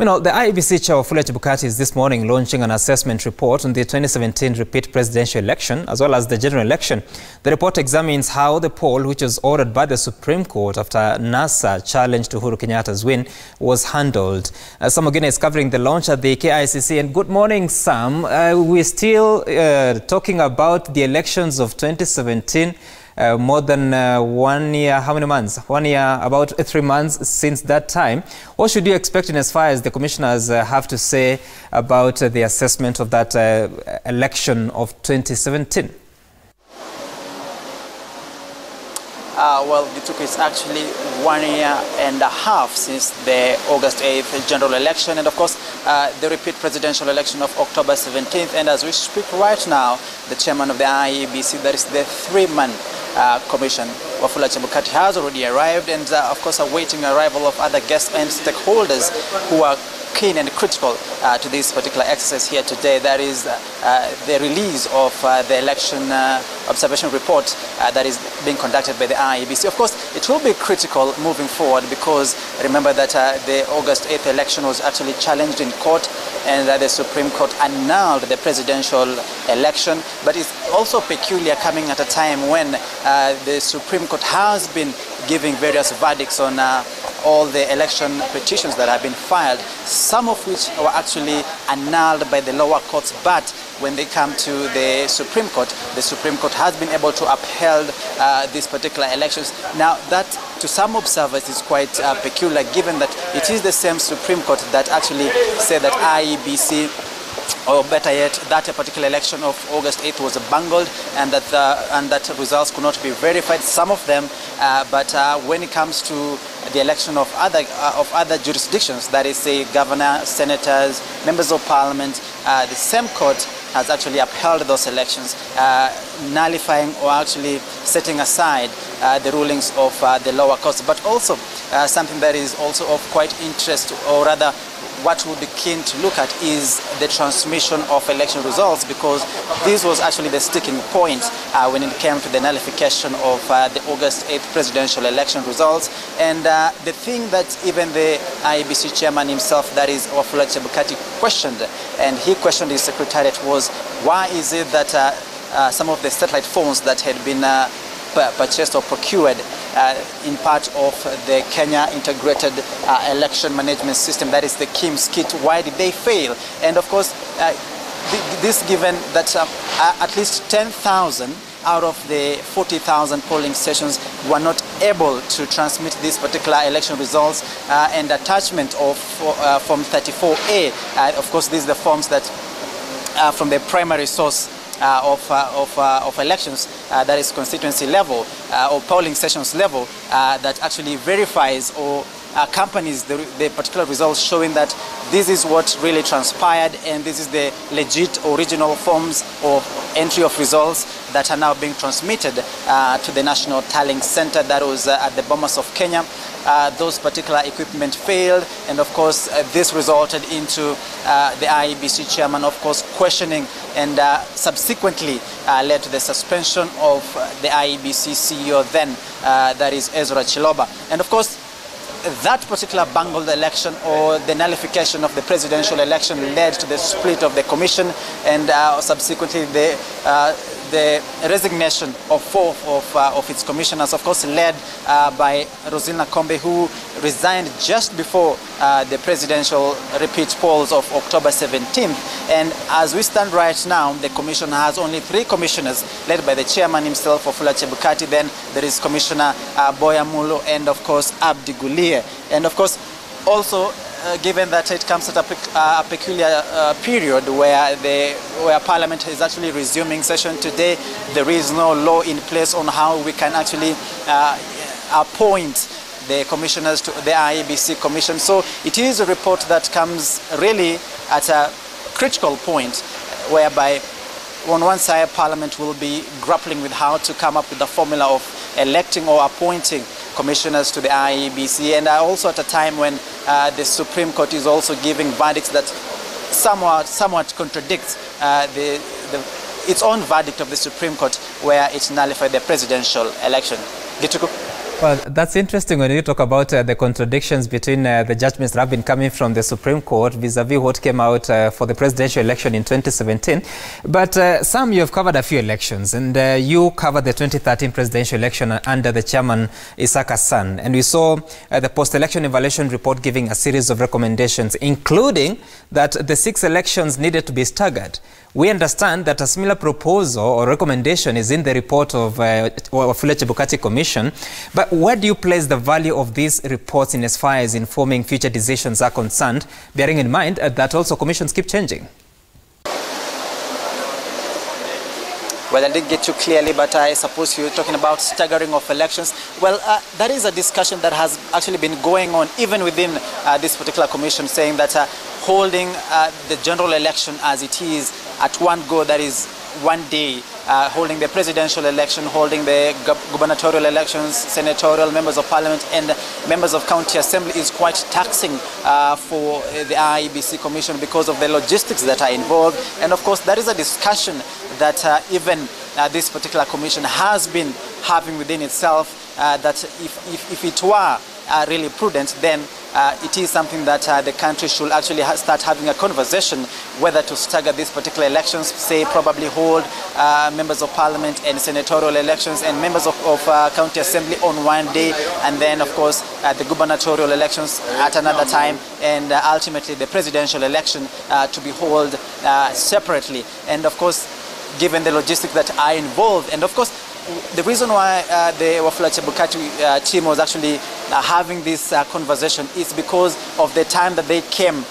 The IEBC Chair Wafula Chebukati is this morning launching an assessment report on the 2017 repeat presidential election as well as the general election. The report examines how the poll, which was ordered by the Supreme Court after NASA challenged to Uhuru Kenyatta's win, was handled. Sam Ogina is covering the launch at the KICC. And good morning, Sam. We're still talking about the elections of 2017. More than 1 year, how many months? 1 year, about 3 months since that time. What should you expect in as far as the commissioners have to say about the assessment of that election of 2017? Well, it's actually 1 year and a half since the August 8th general election and, of course, the repeat presidential election of October 17th. And as we speak right now, the chairman of the IEBC, that is the three-man commission, Wafula Chebukati, has already arrived and, of course, awaiting arrival of other guests and stakeholders who are keen and critical to this particular exercise here today. That is the release of the election observation report that is being conducted by the IEBC. Of course, it will be critical moving forward because remember that the August 8th election was actually challenged in court and the Supreme Court annulled the presidential election. But it's also peculiar coming at a time when the Supreme Court has been giving various verdicts on all the election petitions that have been filed, some of which were actually annulled by the lower courts, but when they come to the Supreme Court has been able to uphold these particular elections. Now that to some observers is quite peculiar, given that it is the same Supreme Court that actually said that IEBC, or better yet, that a particular election of August 8th was bungled and that results could not be verified, some of them, but when it comes to the election of other jurisdictions, that is, say, governor, senators, members of parliament, the same court has actually upheld those elections, nullifying or actually setting aside the rulings of the lower courts. But also something that is also of quite interest, or rather what we'll be keen to look at, is the transmission of election results, because this was actually the sticking point when it came to the nullification of the August 8th presidential election results. And the thing that even the IEBC chairman himself, that is Wafula Chebukati, questioned, and he questioned his secretariat, was why is it that some of the satellite phones that had been purchased or procured in part of the Kenya Integrated Election Management System, that is the KIMS kit, why did they fail? And of course, this given that at least 10,000 out of the 40,000 polling stations were not able to transmit these particular election results, and attachment of Form 34A, of course, these are the forms that from the primary source of elections, that is constituency level or polling stations level, that actually verifies or accompanies the particular results, showing that this is what really transpired and this is the legit original forms of entry of results that are now being transmitted to the National Tallying Center that was at the Bomas of Kenya. Those particular equipment failed, and of course this resulted into the IEBC chairman, of course, questioning, and subsequently led to the suspension of the IEBC CEO then, that is Ezra Chiloba. And of course, that particular bungled election, or the nullification of the presidential election, led to the split of the commission, and subsequently the resignation of 4 of its commissioners, of course, led by Rosina Kombe, who resigned just before the presidential repeat polls of October 17th. And as we stand right now, the commission has only 3 commissioners, led by the chairman himself, Wafula Chebukati. Then there is Commissioner Boya Mulo, and of course Abdi Gulie. And of course, also given that it comes at a peculiar period where Parliament is actually resuming session today, there is no law in place on how we can actually appoint the commissioners to the IEBC commission. So it is a report that comes really at a critical point, whereby on one side Parliament will be grappling with how to come up with the formula of electing or appointing commissioners to the IEBC, and also at a time when the Supreme Court is also giving verdicts that somewhat contradicts its own verdict of the Supreme Court, where it nullified the presidential election. Gituku? Well, that's interesting when you talk about the contradictions between the judgments that have been coming from the Supreme Court vis-a-vis what came out for the presidential election in 2017. But Sam, you have covered a few elections, and you covered the 2013 presidential election under the chairman Isaac Hassan. And we saw the post-election evaluation report giving a series of recommendations, including that the 6 elections needed to be staggered. We understand that a similar proposal or recommendation is in the report of Wafula Chebukati Commission. But where do you place the value of these reports in as far as informing future decisions are concerned, bearing in mind that also commissions keep changing? Well, I didn't get you clearly, but I suppose you're talking about staggering of elections. Well, that is a discussion that has actually been going on even within this particular commission, saying that holding the general election as it is at one go, that is one day, holding the presidential election, holding the gubernatorial elections, senatorial, members of parliament and members of county assembly is quite taxing for the IEBC Commission because of the logistics that are involved. And of course, that is a discussion that even this particular commission has been having within itself, that if it were really prudent, then it is something that the country should actually start having a conversation whether to stagger these particular elections, say probably hold members of parliament and senatorial elections and members of county assembly on one day, and then of course the gubernatorial elections at another time, and ultimately the presidential election to be held separately. And of course, given the logistics that are involved, and of course the reason why the Wafula Chebukati team was actually having this conversation is because of the time that they came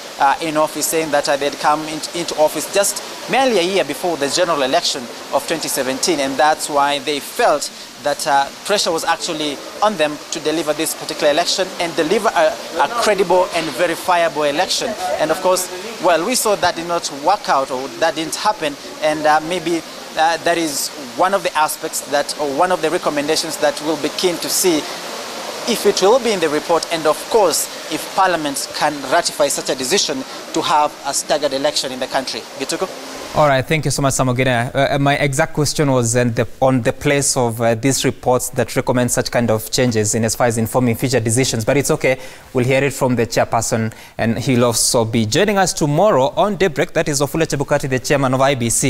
in office, saying that they'd come into office just merely a year before the general election of 2017, and that's why they felt that pressure was actually on them to deliver this particular election and deliver a credible and verifiable election. And of course, well, we saw that did not work out, or that didn't happen, and maybe that is one of the aspects that, or one of the recommendations that we'll be keen to see if it will be in the report, and of course if Parliament can ratify such a decision to have a staggered election in the country. Gituko? All right, thank you so much, Samogena. My exact question was on the place of these reports that recommend such kind of changes in as far as informing future decisions. But it's okay. We'll hear it from the chairperson, and he'll also be joining us tomorrow on Daybreak. That is Wafula Chebukati, the chairman of IEBC.